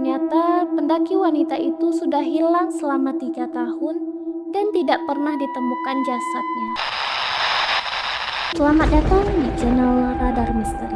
Ternyata pendaki wanita itu sudah hilang selama 3 tahun dan tidak pernah ditemukan jasadnya. Selamat datang di channel Radar Misteri,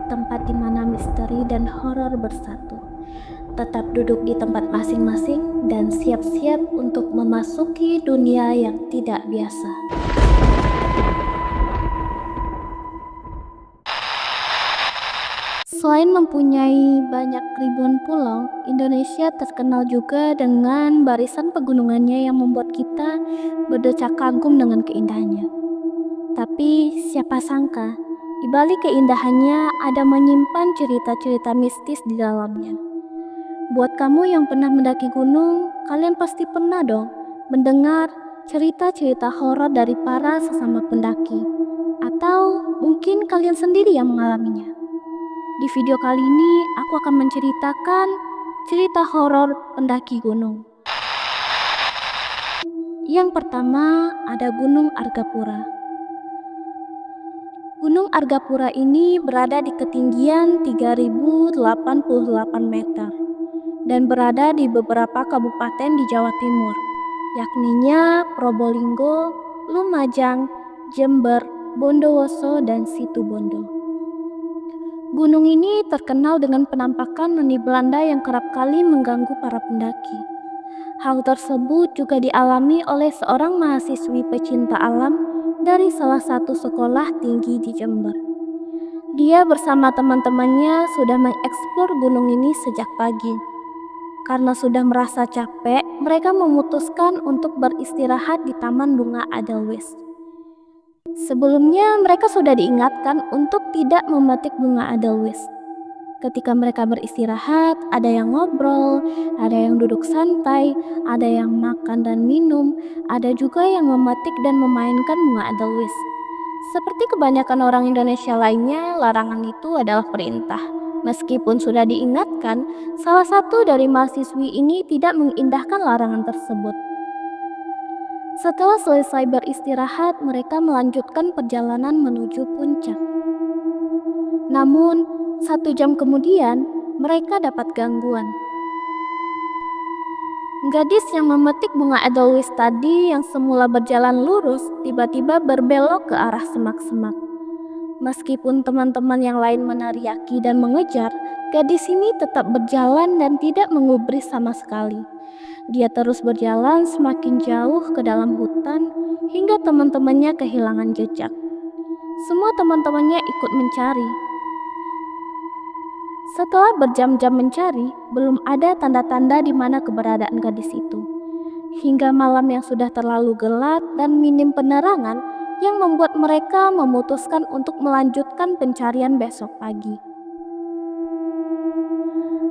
tempat di mana misteri dan horor bersatu. Tetap duduk di tempat masing-masing dan siap-siap untuk memasuki dunia yang tidak biasa. Selain mempunyai banyak ribuan pulau, Indonesia terkenal juga dengan barisan pegunungannya yang membuat kita berdecak kagum dengan keindahannya. Tapi siapa sangka, di balik keindahannya ada menyimpan cerita-cerita mistis di dalamnya. Buat kamu yang pernah mendaki gunung, kalian pasti pernah dong mendengar cerita-cerita horor dari para sesama pendaki. Atau mungkin kalian sendiri yang mengalaminya. Di video kali ini, aku akan menceritakan cerita horor pendaki gunung. Yang pertama, ada Gunung Argapura. Gunung Argapura ini berada di ketinggian 3088 meter dan berada di beberapa kabupaten di Jawa Timur, yakninya Probolinggo, Lumajang, Jember, Bondowoso, dan Situbondo. Gunung ini terkenal dengan penampakan noni Belanda yang kerap kali mengganggu para pendaki. Hal tersebut juga dialami oleh seorang mahasiswi pecinta alam dari salah satu sekolah tinggi di Jember. Dia bersama teman-temannya sudah mengeksplor gunung ini sejak pagi. Karena sudah merasa capek, mereka memutuskan untuk beristirahat di Taman Bunga Edelweiss. Sebelumnya mereka sudah diingatkan untuk tidak memetik bunga Edelweiss. Ketika mereka beristirahat, ada yang ngobrol, ada yang duduk santai, ada yang makan dan minum, ada juga yang memetik dan memainkan bunga Edelweiss. Seperti kebanyakan orang Indonesia lainnya, larangan itu adalah perintah. Meskipun sudah diingatkan, salah satu dari mahasiswi ini tidak mengindahkan larangan tersebut. Setelah selesai beristirahat, mereka melanjutkan perjalanan menuju puncak. Namun, 1 jam kemudian, mereka dapat gangguan. Gadis yang memetik bunga Edelweiss tadi yang semula berjalan lurus, tiba-tiba berbelok ke arah semak-semak. Meskipun teman-teman yang lain meneriaki dan mengejar, gadis ini tetap berjalan dan tidak menggubris sama sekali. Dia terus berjalan semakin jauh ke dalam hutan hingga teman-temannya kehilangan jejak. Semua teman-temannya ikut mencari. Setelah berjam-jam mencari, belum ada tanda-tanda di mana keberadaan gadis itu. Hingga malam yang sudah terlalu gelap dan minim penerangan yang membuat mereka memutuskan untuk melanjutkan pencarian besok pagi.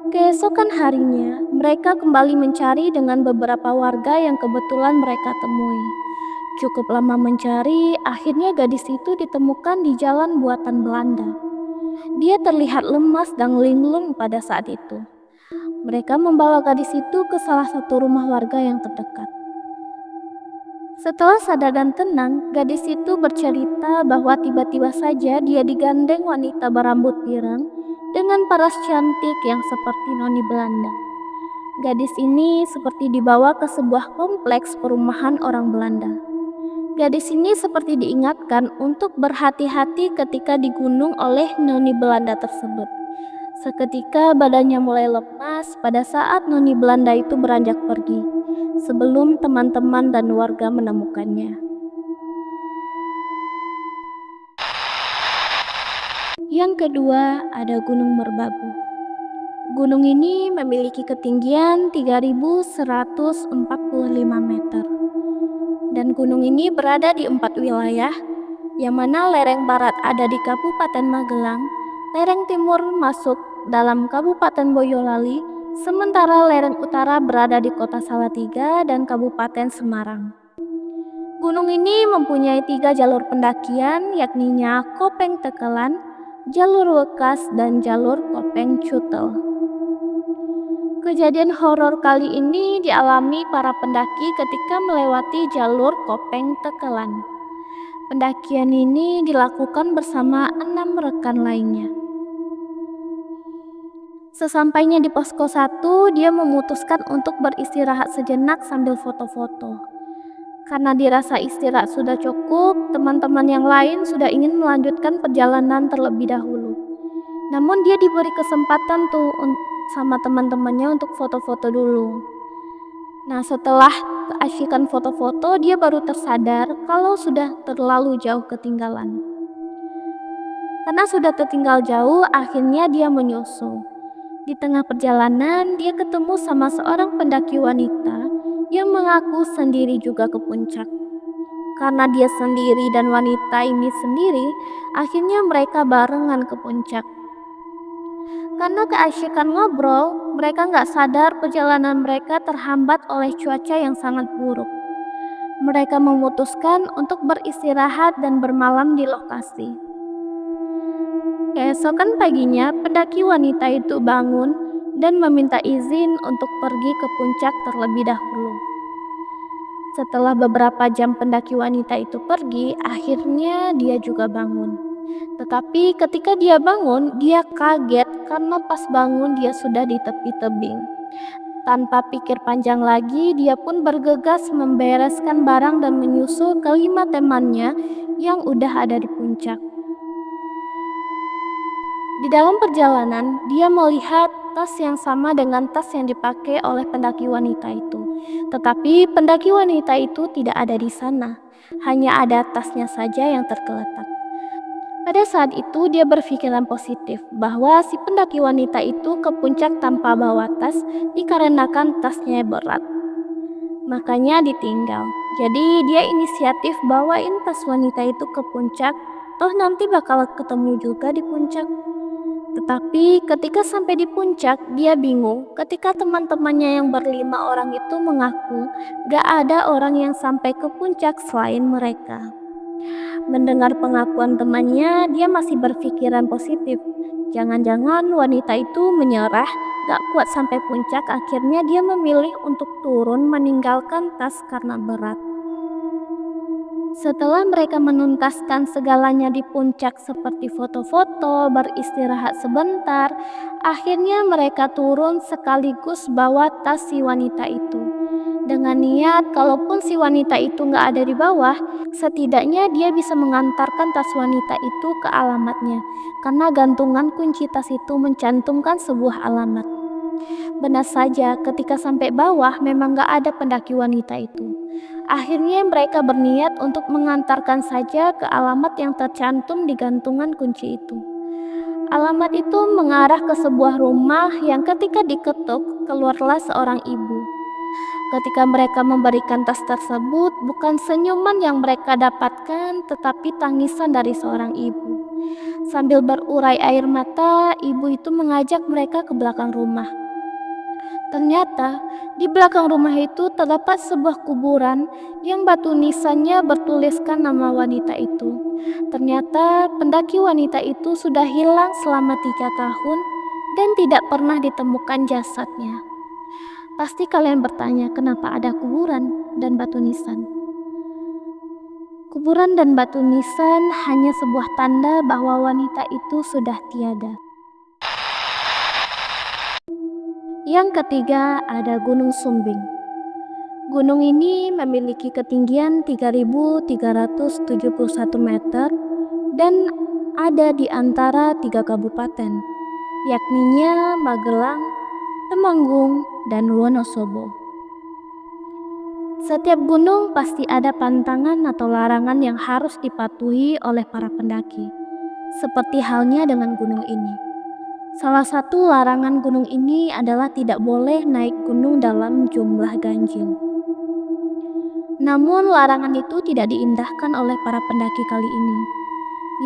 Keesokan harinya, mereka kembali mencari dengan beberapa warga yang kebetulan mereka temui. Cukup lama mencari, akhirnya gadis itu ditemukan di jalan buatan Belanda. Dia terlihat lemas dan linglung pada saat itu. Mereka membawa gadis itu ke salah satu rumah warga yang terdekat. Setelah sadar dan tenang, gadis itu bercerita bahwa tiba-tiba saja dia digandeng wanita berambut pirang dengan paras cantik yang seperti noni Belanda. Gadis ini seperti dibawa ke sebuah kompleks perumahan orang Belanda. Gadis ini seperti diingatkan untuk berhati-hati ketika digunung oleh noni Belanda tersebut. Seketika badannya mulai lemas pada saat noni Belanda itu beranjak pergi, sebelum teman-teman dan warga menemukannya. Yang kedua, ada Gunung Merbabu. Gunung ini memiliki ketinggian 3145 meter. Dan gunung ini berada di 4 wilayah, yang mana lereng barat ada di Kabupaten Magelang, lereng timur masuk dalam Kabupaten Boyolali, sementara lereng utara berada di Kota Salatiga dan Kabupaten Semarang. Gunung ini mempunyai 3 jalur pendakian, yakninya Kopeng Tekelan, Jalur Wekas, dan Jalur Kopeng Cutel. Kejadian horor kali ini dialami para pendaki ketika melewati jalur Kopeng Tekelan. Pendakian ini dilakukan bersama 6 rekan lainnya. Sesampainya di posko 1, dia memutuskan untuk beristirahat sejenak sambil foto-foto. Karena dirasa istirahat sudah cukup, teman-teman yang lain sudah ingin melanjutkan perjalanan terlebih dahulu. Namun dia diberi kesempatan tuh sama teman-temannya untuk foto-foto dulu. Nah, setelah keasyikan foto-foto, dia baru tersadar kalau sudah terlalu jauh ketinggalan. Karena sudah tertinggal jauh, akhirnya dia menyusul. Di tengah perjalanan, dia ketemu sama seorang pendaki wanita yang mengaku sendiri juga ke puncak. Karena dia sendiri dan wanita ini sendiri, akhirnya mereka barengan ke puncak. Karena keasyikan ngobrol, mereka nggak sadar perjalanan mereka terhambat oleh cuaca yang sangat buruk. Mereka memutuskan untuk beristirahat dan bermalam di lokasi. Keesokan paginya, pendaki wanita itu bangun dan meminta izin untuk pergi ke puncak terlebih dahulu. Setelah beberapa jam pendaki wanita itu pergi, akhirnya dia juga bangun. Tetapi ketika dia bangun, dia kaget karena pas bangun dia sudah di tepi tebing. Tanpa pikir panjang lagi, dia pun bergegas membereskan barang dan menyusul kelima temannya yang udah ada di puncak. Di dalam perjalanan, dia melihat tas yang sama dengan tas yang dipakai oleh pendaki wanita itu. Tetapi pendaki wanita itu tidak ada di sana, hanya ada tasnya saja yang tergeletak. Pada saat itu dia berpikiran positif bahwa si pendaki wanita itu ke puncak tanpa bawa tas dikarenakan tasnya berat. Makanya ditinggal. Jadi dia inisiatif bawain tas wanita itu ke puncak, toh nanti bakal ketemu juga di puncak. Tetapi ketika sampai di puncak, dia bingung ketika teman-temannya yang berlima orang itu mengaku gak ada orang yang sampai ke puncak selain mereka. Mendengar pengakuan temannya, dia masih berpikiran positif. Jangan-jangan wanita itu menyerah, gak kuat sampai puncak, akhirnya dia memilih untuk turun meninggalkan tas karena berat. Setelah mereka menuntaskan segalanya di puncak seperti foto-foto, beristirahat sebentar, akhirnya mereka turun sekaligus bawa tas si wanita itu. Dengan niat, kalaupun si wanita itu nggak ada di bawah, setidaknya dia bisa mengantarkan tas wanita itu ke alamatnya, karena gantungan kunci tas itu mencantumkan sebuah alamat. Benar saja, ketika sampai bawah memang nggak ada pendaki wanita itu. Akhirnya mereka berniat untuk mengantarkan saja ke alamat yang tercantum di gantungan kunci itu. Alamat itu mengarah ke sebuah rumah yang ketika diketuk, keluarlah seorang ibu. Ketika mereka memberikan tas tersebut, bukan senyuman yang mereka dapatkan, tetapi tangisan dari seorang ibu. Sambil berurai air mata, ibu itu mengajak mereka ke belakang rumah. Ternyata di belakang rumah itu terdapat sebuah kuburan yang batu nisannya bertuliskan nama wanita itu. Ternyata pendaki wanita itu sudah hilang selama 3 tahun dan tidak pernah ditemukan jasadnya. Pasti kalian bertanya kenapa ada kuburan dan batu nisan. Kuburan dan batu nisan hanya sebuah tanda bahwa wanita itu sudah tiada. Yang ketiga ada Gunung Sumbing. Gunung ini memiliki ketinggian 3.371 meter dan ada di antara 3 kabupaten, yakninya Magelang, Temanggung, dan Wonosobo. Setiap gunung pasti ada pantangan atau larangan yang harus dipatuhi oleh para pendaki, seperti halnya dengan gunung ini. Salah satu larangan gunung ini adalah tidak boleh naik gunung dalam jumlah ganjil. Namun larangan itu tidak diindahkan oleh para pendaki kali ini,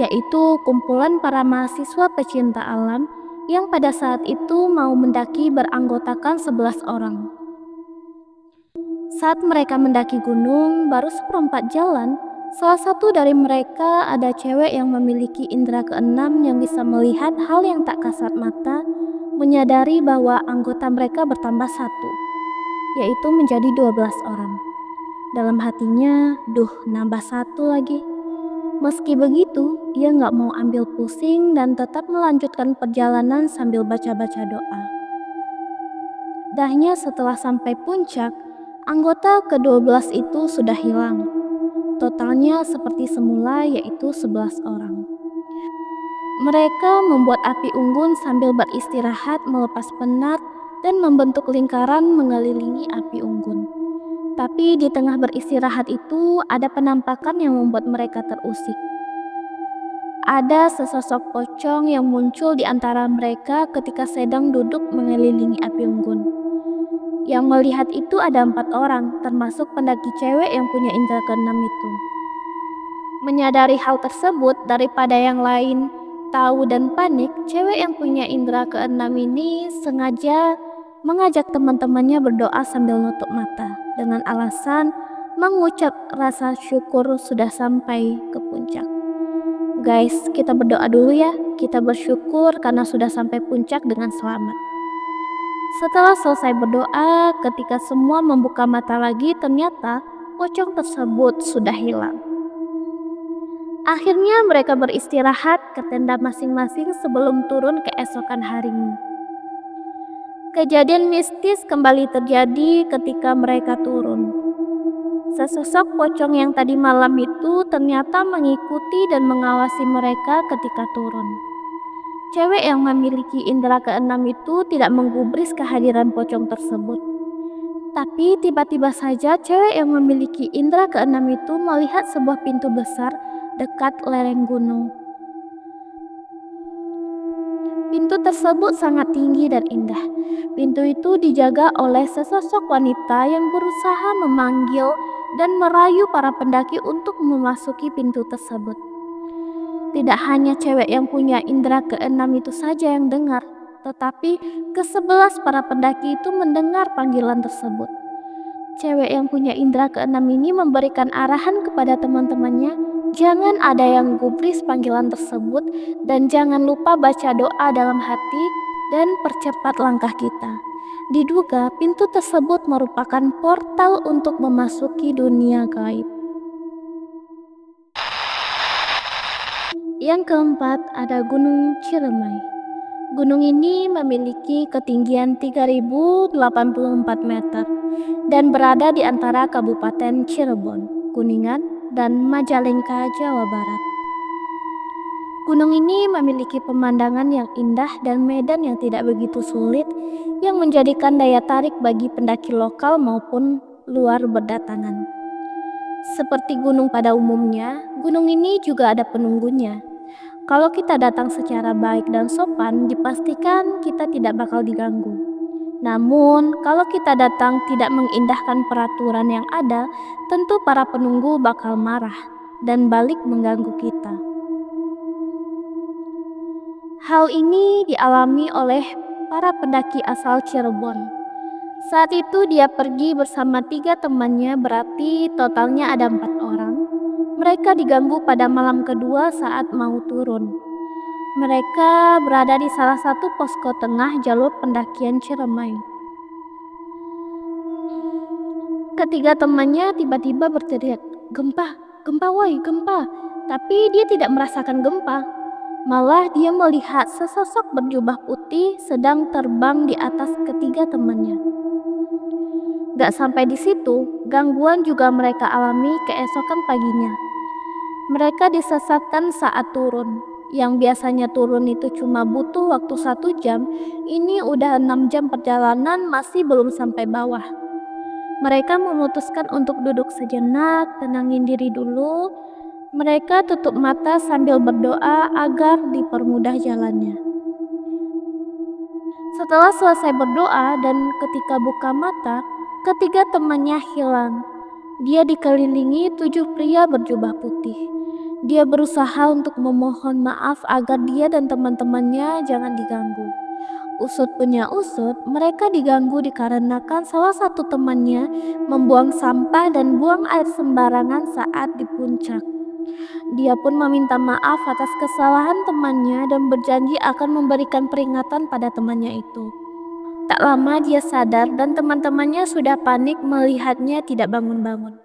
yaitu kumpulan para mahasiswa pecinta alam yang pada saat itu mau mendaki beranggotakan 11 orang. Saat mereka mendaki gunung, baru seperempat jalan, salah satu dari mereka ada cewek yang memiliki indera keenam yang bisa melihat hal yang tak kasat mata, menyadari bahwa anggota mereka bertambah 1, yaitu menjadi 12 orang. Dalam hatinya, nambah 1 lagi. Meski begitu, ia nggak mau ambil pusing dan tetap melanjutkan perjalanan sambil baca-baca doa. Dahnya setelah sampai puncak, anggota ke-12 itu sudah hilang. Totalnya seperti semula, yaitu 11 orang. Mereka membuat api unggun sambil beristirahat, melepas penat, dan membentuk lingkaran mengelilingi api unggun. Tapi di tengah beristirahat itu ada penampakan yang membuat mereka terusik. Ada sesosok pocong yang muncul di antara mereka ketika sedang duduk mengelilingi api unggun. Yang melihat itu ada 4 orang, termasuk pendaki cewek yang punya indera keenam itu. Menyadari hal tersebut, daripada yang lain tahu dan panik, cewek yang punya indera keenam ini sengaja mengajak teman-temannya berdoa sambil nutup mata dengan alasan mengucap rasa syukur sudah sampai ke puncak. Guys, kita berdoa dulu ya. Kita bersyukur karena sudah sampai puncak dengan selamat. Setelah selesai berdoa, ketika semua membuka mata lagi, ternyata pocong tersebut sudah hilang. Akhirnya mereka beristirahat ke tenda masing-masing sebelum turun keesokan harinya. Kejadian mistis kembali terjadi ketika mereka turun. Sesosok pocong yang tadi malam itu ternyata mengikuti dan mengawasi mereka ketika turun. Cewek yang memiliki indera keenam itu tidak menggubris kehadiran pocong tersebut. Tapi tiba-tiba saja cewek yang memiliki indera keenam itu melihat sebuah pintu besar dekat lereng gunung. Pintu tersebut sangat tinggi dan indah. Pintu itu dijaga oleh sesosok wanita yang berusaha memanggil dan merayu para pendaki untuk memasuki pintu tersebut. Tidak hanya cewek yang punya indera keenam itu saja yang dengar, tetapi ke-11 para pendaki itu mendengar panggilan tersebut. Cewek yang punya indera keenam ini memberikan arahan kepada teman-temannya, jangan ada yang gubris panggilan tersebut dan jangan lupa baca doa dalam hati dan percepat langkah kita. Diduga pintu tersebut merupakan portal untuk memasuki dunia gaib. Yang keempat ada Gunung Ciremai. Gunung ini memiliki ketinggian 3084 meter dan berada di antara Kabupaten Cirebon, Kuningan, dan Majalengka, Jawa Barat. Gunung ini memiliki pemandangan yang indah dan medan yang tidak begitu sulit yang menjadikan daya tarik bagi pendaki lokal maupun luar berdatangan. Seperti gunung pada umumnya, gunung ini juga ada penunggunya. Kalau kita datang secara baik dan sopan, dipastikan kita tidak bakal diganggu. Namun, kalau kita datang tidak mengindahkan peraturan yang ada, tentu para penunggu bakal marah dan balik mengganggu kita. Hal ini dialami oleh para pendaki asal Cirebon. Saat itu dia pergi bersama 3 temannya, berarti totalnya ada 4 orang. Mereka diganggu pada malam kedua saat mau turun. Mereka berada di salah satu posko tengah jalur pendakian Ciremai. Ketiga temannya tiba-tiba berteriak, "Gempa, gempa woi, gempa." Tapi dia tidak merasakan gempa. Malah dia melihat sesosok berjubah putih sedang terbang di atas ketiga temannya. Gak sampai di situ, gangguan juga mereka alami keesokan paginya. Mereka disesatkan saat turun. Yang biasanya turun itu cuma butuh waktu 1 jam, ini udah 6 jam perjalanan masih belum sampai bawah. Mereka memutuskan untuk duduk sejenak, tenangin diri dulu. Mereka tutup mata sambil berdoa agar dipermudah jalannya. Setelah selesai berdoa dan ketika buka mata, ketiga temannya hilang. Dia dikelilingi 7 pria berjubah putih. Dia berusaha untuk memohon maaf agar dia dan teman-temannya jangan diganggu. Usut punya usut, mereka diganggu dikarenakan salah satu temannya membuang sampah dan buang air sembarangan saat di puncak. Dia pun meminta maaf atas kesalahan temannya dan berjanji akan memberikan peringatan pada temannya itu. Tak lama dia sadar dan teman-temannya sudah panik melihatnya tidak bangun-bangun.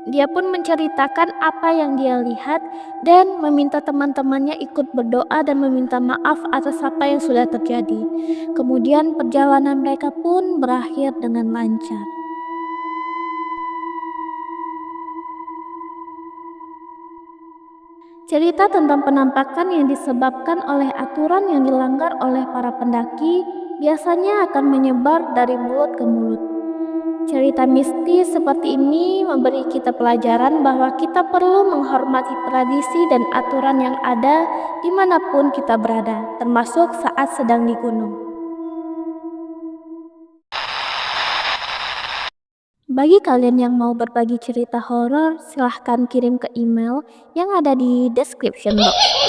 Dia pun menceritakan apa yang dia lihat dan meminta teman-temannya ikut berdoa dan meminta maaf atas apa yang sudah terjadi. Kemudian perjalanan mereka pun berakhir dengan lancar. Cerita tentang penampakan yang disebabkan oleh aturan yang dilanggar oleh para pendaki biasanya akan menyebar dari mulut ke mulut. Cerita mistis seperti ini memberi kita pelajaran bahwa kita perlu menghormati tradisi dan aturan yang ada dimanapun kita berada, termasuk saat sedang di gunung. Bagi kalian yang mau berbagi cerita horor, silahkan kirim ke email yang ada di description box.